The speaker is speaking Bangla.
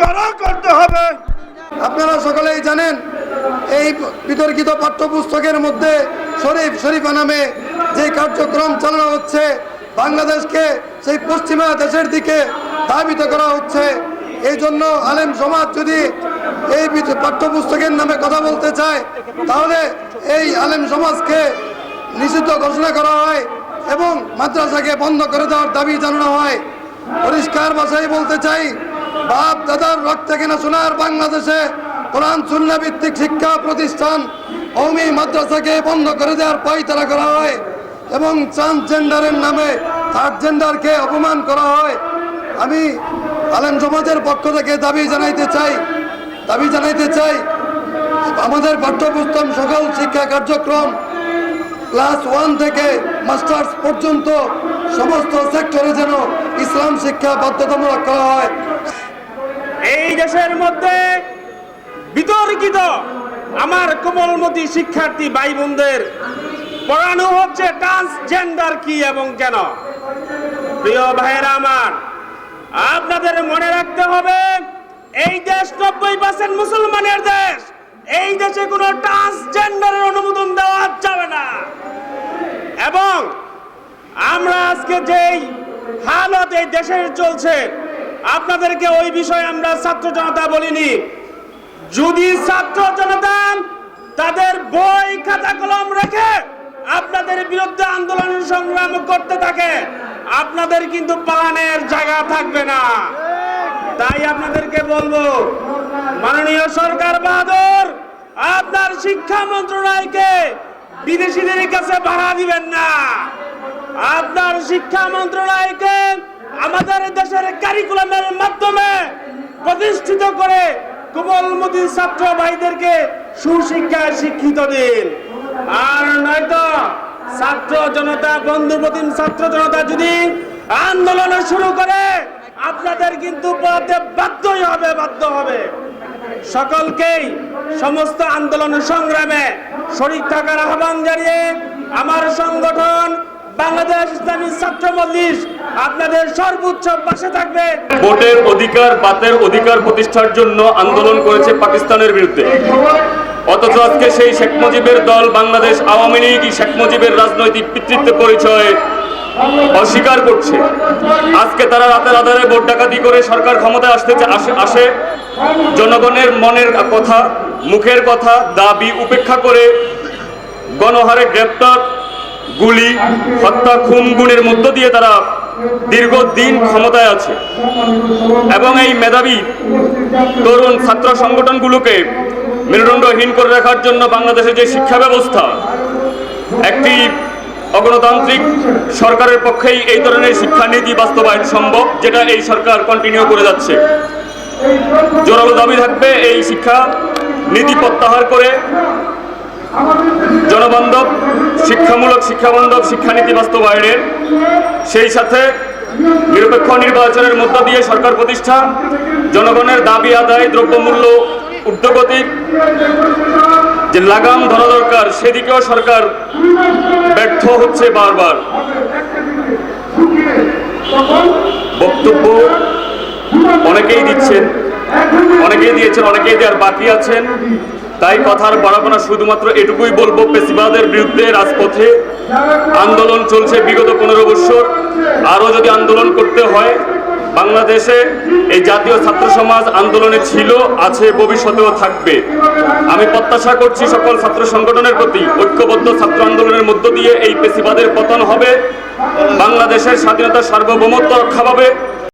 কার্যকর করতে হবে। আপনারা সকলেই জানেন এই বিতর্কিত পাঠ্যপুস্তকের মধ্যে শরীফা নামে যে কার্যক্রম চালানো হচ্ছে, বাংলাদেশকে সেই পশ্চিমা দেশের দিকে ধাবিত করা হচ্ছে। এই জন্য আলেম সমাজ যদি এই পাঠ্যপুস্তকের নামে কথা বলতে চায়, তাহলে এই আলেম সমাজকে নিষিদ্ধ ঘোষণা করা হয় এবং মাদ্রাসাকে বন্ধ করে দেওয়ার দাবি জানানো হয়। পরিষ্কার ভাষায় বলতে চাই, বাপ দাদার রক্তে কিনা সোনার বাংলাদেশে কোরআন সুন্নাহ ভিত্তিক শিক্ষা প্রতিষ্ঠান কওমি মাদ্রাসাকে বন্ধ করে দেওয়ার পায়তারা করা হয় এবং ট্রান্সজেন্ডারের নামে থার্ড জেন্ডারকে অপমান করা হয়। আমি আলেম সমাজের পক্ষ থেকে দাবি জানাইতে চাই আমাদের পাঠ্যপুস্তক সকল শিক্ষা কার্যক্রম ক্লাস 1 থেকে মাস্টার্স পর্যন্ত সমস্ত সেক্টরে যেন ইসলাম শিক্ষা বাধ্যতামূলক করা হয়। এই দেশের মধ্যে বিতর্কিত আমার কোমলমতি শিক্ষার্থী ভাই বোনদের পড়ানো হচ্ছে ট্রান্সজেন্ডার কি এবং কেন। প্রিয় ভাইয়েরা আমার, আপনাদের মনে রাখতে হবে এই দেশ 90% মুসলমানের দেশ। এই দেশে কোনো ট্রান্সজেন্ডারের অনুমোদন দেওয়া যাবে না। এবং আমরা আজকে যেই হালত এই দেশের চলছে, আপনাদেরকে ওই বিষয়ে আমরা ছাত্র জনতা বলিনি। যদি ছাত্র জনতা তাদের বই খাতা কলম রেখে আপনাদের বিরুদ্ধে আন্দোলন সংগ্রাম করতে থাকে, আপনাদের কিন্তু পালানের জায়গা থাকবে না। তাই আপনাদেরকে বলবো, মাননীয় সরকার বাহাদুর, আপনার শিক্ষা মন্ত্রণালয়কে বিদেশিদের কাছে ভাড়া দিবেন না। আপনার শিক্ষা মন্ত্রণালয়কে আমাদের দেশের কারিকুলামের মাধ্যমে প্রতিষ্ঠিত করে কোমলমতি ছাত্র ভাইদেরকে সুশিক্ষায় শিক্ষিত দিন। আর নয়তো ছাত্র জনতা, বন্ধুপ্রতিম ছাত্র জনতা যদি আন্দোলন শুরু করে, আপনাদের কিন্তু পড়াতে বাধ্য হবে। সকলকেই সমস্ত আন্দোলন সংগ্রামে শরীক থাকার আহ্বান জানিয়ে আমার সংগঠন বাংলাদেশ ইসলামী ছাত্র মজলিস আপনাদের সর্বোচ্চ পাশে থাকবে। ভোটের অধিকার, বাতের অধিকার প্রতিষ্ঠার জন্য আন্দোলন করেছে পাকিস্তানের বিরুদ্ধে, অথচ আজকে সেই শেখ মুজিবের দল বাংলাদেশ আওয়ামী লীগ শেখ মুজিবের রাজনৈতিক পিতৃত্বের পরিচয় অস্বীকার করছে। আজকে তারা রাতের আধারে ভোট ডাকাতি করে সরকার ক্ষমতায় আসে জনগণের মনের কথা, মুখের কথা, দাবি উপেক্ষা করে গণহারে গ্রেপ্তার, গুলি, হত্যা, খুন, গুণের মধ্য দিয়ে তারা দীর্ঘদিন ক্ষমতায় আছে। এবং এই মেধাবী তরুণ ছাত্র সংগঠনগুলোকে মেরুদণ্ডহীন করে রাখার জন্য বাংলাদেশের যে শিক্ষা ব্যবস্থা, একটি অগণতান্ত্রিক সরকারের পক্ষেই এই ধরনের শিক্ষানীতি বাস্তবায়ন সম্ভব, যেটা এই সরকার কন্টিনিউ করে যাচ্ছে। জোরালো দাবি থাকবে এই শিক্ষা নীতি প্রত্যাহার করে জনবান্ধব, শিক্ষাবান্ধব শিক্ষানীতি বাস্তবায়নের, সেই সাথে নিরপেক্ষ নির্বাচনের মধ্য দিয়ে সরকার প্রতিষ্ঠা, জনগণের দাবি আদায়, দ্রব্যমূল্য ঊর্ধ্বগতির যে লাগাম ধরা দরকার, সেদিকেও সরকার ব্যর্থ হচ্ছে বারবার। বক্তব্য অনেকেই দিয়েছেন, অনেকেই দেওয়ার বাকি আছেন। তাই কথার বাড়াবো না, শুধুমাত্র এটুকুই বলবো, ফ্যাসিবাদের বিরুদ্ধে রাজপথে আন্দোলন চলছে বিগত 15 বছর। আরও যদি আন্দোলন করতে হয়, বাংলাদেশে এই জাতীয় ছাত্র সমাজ আন্দোলনে ছিল, আছে, ভবিষ্যতেও থাকবে। আমি প্রত্যাশা করছি সকল ছাত্র সংগঠনের প্রতি ঐক্যবদ্ধ ছাত্র আন্দোলনের মধ্য দিয়ে এই ফ্যাসিবাদের পতন হবে, বাংলাদেশের স্বাধীনতা সার্বভৌমত্ব রক্ষা পাবে।